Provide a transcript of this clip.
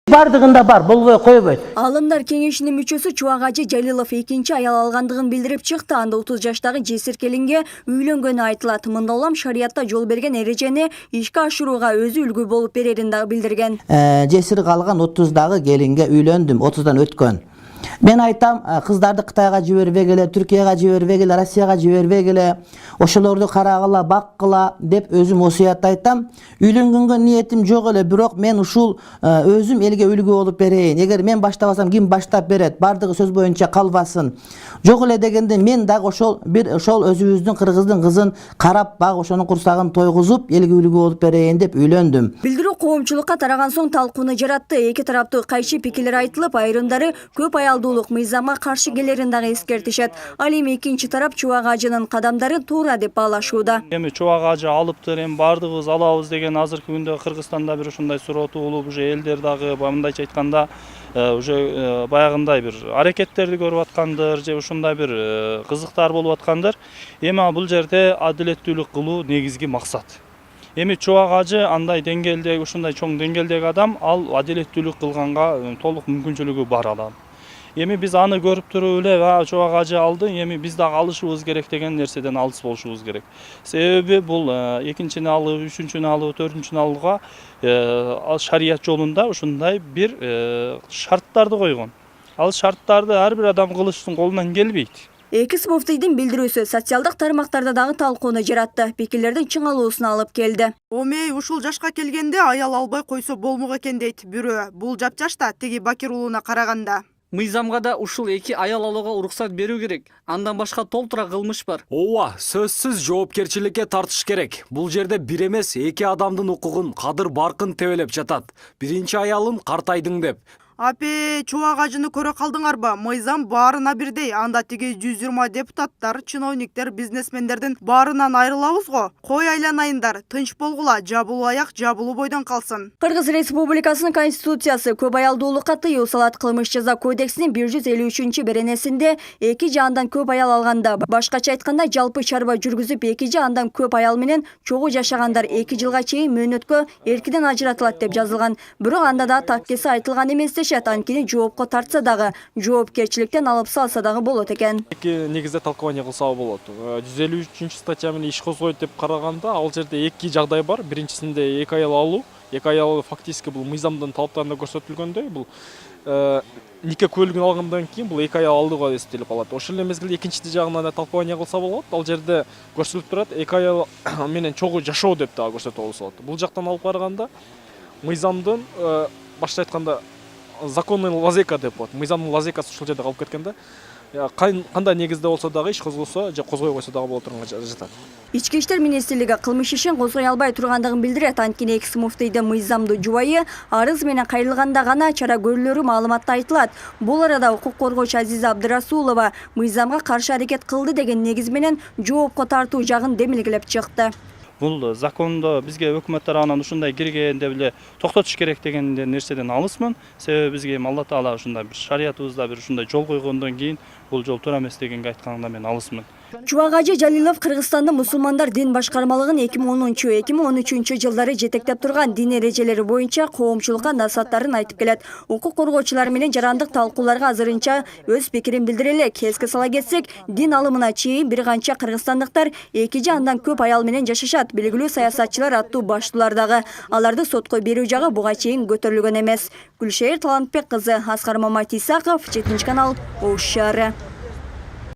Бардыгында бар, болбой койбойт. Алымдар кеңешинин мүчөсү Чубак Ажы Жалилов экинчи аял алгандыгын билдирип чыкты. Анда 30 жаштагы жесир келинге үйлөнгөнү айтылат. Мында улам шариятта жол берген эрежени ишке ашырууга өзү үлгү болуп берерин дагы билдирген. Жесир калган 30-дагы келинге үйлөндүм, 30дан өткөн. Мен айтам, кыздарды Кытайга жибербегиле, Түркияга жибербегиле, Россияга жибербегиле, ошолорду карагыла, баккыла деп өзүм осуят айтам. Үйлөнгөнгө ниетим жок эле, бирок мен ушул өзүм элге үлгү болуп берейин. Эгер мен баштабасам ким баштап берет? Бардыгы сөз боюнча калбасын. Жок эле дегенде мен дагы ошол өзүбүздүн кыргыздын кызын карап, баг ошонун курсагын тойгузуп, элге үлгү болуп берейин деп үйлөндүм. Билдирүү коомчулукка тараган соң талкууну жаратты. Эки тараптуу кайшы пикирлер айтылып, айрымдары көп аялдуулук мыйзамга каршы келерин дагы эскертишет. Ал эми экинчи тарап Чубак Ажынын кадамдарын туура деп баалашууда. Эми Чубак Ажы алыптыр, эми бардыгыбыз алабыз деген азыркы күндө Кыргызстанда бир ушундай суроо туулуп, уже элдер дагы мындайча айтканда уже баягындай бир аракеттерди көрүп аткандыр, же ушундай бир кызыктар болуп аткандыр. Эми бул жерде адилеттүүлүк кылуу негизги максат. Эми Чубак Ажы андай деңгээлдеги, ушундай чоң деңгээлдеги адам, ал адилеттүүлүк кылганга толук мүмкүнчүлүгү бар адам. Эми биз аны көрүп туруп эле Чубак Ажы алды, эми биз дагы алышыбыз керек деген нерседен алыс болушубуз керек. Себеби бул экинчини алуу, үчүнчүнү алуу, төртүнчүнү алууга шарият жолунда ушундай бир шарттарды койгон. Ал шарттарды ар бир адам кылыштын колунан келбейт. Экис муфтийдин билдирүүсү социалдык тармактарда дагы талкууну жаратты. Пикирлердин чыңалуусуна алып келди. Омей ушул жашка келгенде аял албай койсо болмок экен дейт бирөө. Бул жапжашта тиги Бакир уулуна караганда. Мыйзамга да ушул эки аял алууга уруксат берүү керек. Андан башка толтура кылмыш бар. Ооба, сөзсүз жоопкерчиликке тартыш керек. Бул жерде бир эмес эки адамдын укугун кадыр баркын тебелеп жатат. Биринчи аялын картайдың деп. Апе, Чубак Ажыны көрө калдыңарбы? Мыйзам баарына бирдей. Анда тиги 120 депутаттар, чиновниктер, бизнесмендердин баарынан айрылабыз го. Кой айланайындар, тынч болгула, жабылуу аяк жабылуу бойдон калсын. Кыргыз Республикасынын конституциясы көп аялдуулукка тыюу салат. Кылмыш жаза кодексинин 153 беренесинде эки же андан көп аял алганда, башкача айтканда жалпы чарба жүргүзүп эки же андан көп аял менен чогуу жашагандар 2 жылга чейин мөөнөткө эркинен ажыратылат деп жазылган. Бирок анда да таккеси айтылган эмес. Анткени жоопко тартса дагы, жоопкерчиликтен алып салса дагы болот экен. Эки негизде талкуулоо кылса болот. 153 статья менен иш козгойт деп караганда, ал жерде эки жагдай бар. Биринчисинде эки аял алуу. Эки аял фактически бул мыйзамдын талаптарында көрсөтүлгөндөй, бул нике куәлигин алгандан кийин бул эки аял алдыга эсептелип калат. Ошол эле мезгилде экинчи жагынан да талкуулоо кылса болот. Ал жерде көрсөтүлүп турат, эки аял менен чогуу жашоо деп дагы көрсөтүп болот. Бул жактан алып караганда мыйзамдын башта айтканда законный лазейка деп коет. Мыйзамдын лазейкасы ушул жерде калып кеткен да. Кандай негизде болсо дагы иш козголсо же козгой койсо дагы боло турганга жатат. Ички иштер министрлиги кылмыш ишин козгой албай тургандыгын билдирет. Анткени экс муфтийдин мыйзамдуу жубайы арыз менен кайрылганда гана чара көрүлөрү маалыматта айтылат. Бул арада укук коргоочу Азиза Абдырасулова мыйзамга каршы аракет кылды деген негиз менен жоопко тартуу жагын демилгелеп чыкты. Бул закондо бизге өкмөт тарабынан ушундай кирген деп эле токтотуш керек деген нерседен алысмын. Себеби бизге Алла Таала ушундай бир шариятыбызда бир ушундай жол койгондон кийин бул жол туура эмес дегенге айтканда мен алысмын. Чубак Ажы Жалилов Кыргызстандын мусулмандар дин башкармалыгын 2010-2013 жылдары жетектеп турган дин эрежелери боюнча коомчулукка насааттарын айтып келет. Укук коргоочулар менен жарандык талкууларга азырынча өз пикирин билдире элек. Эске сала кетсек, дин алымына чейин бир канча кыргызстандыктар эки же андан көп аял менен жашашат. Белгилүү саясатчылар аттуу баштуулар дагы. Аларды сотко берүү жагы буга чейин көтөрүлгөн эмес. Гүлшер Талантбек кызы, Аскар Маматисаков, 7 канал, Ош шаары.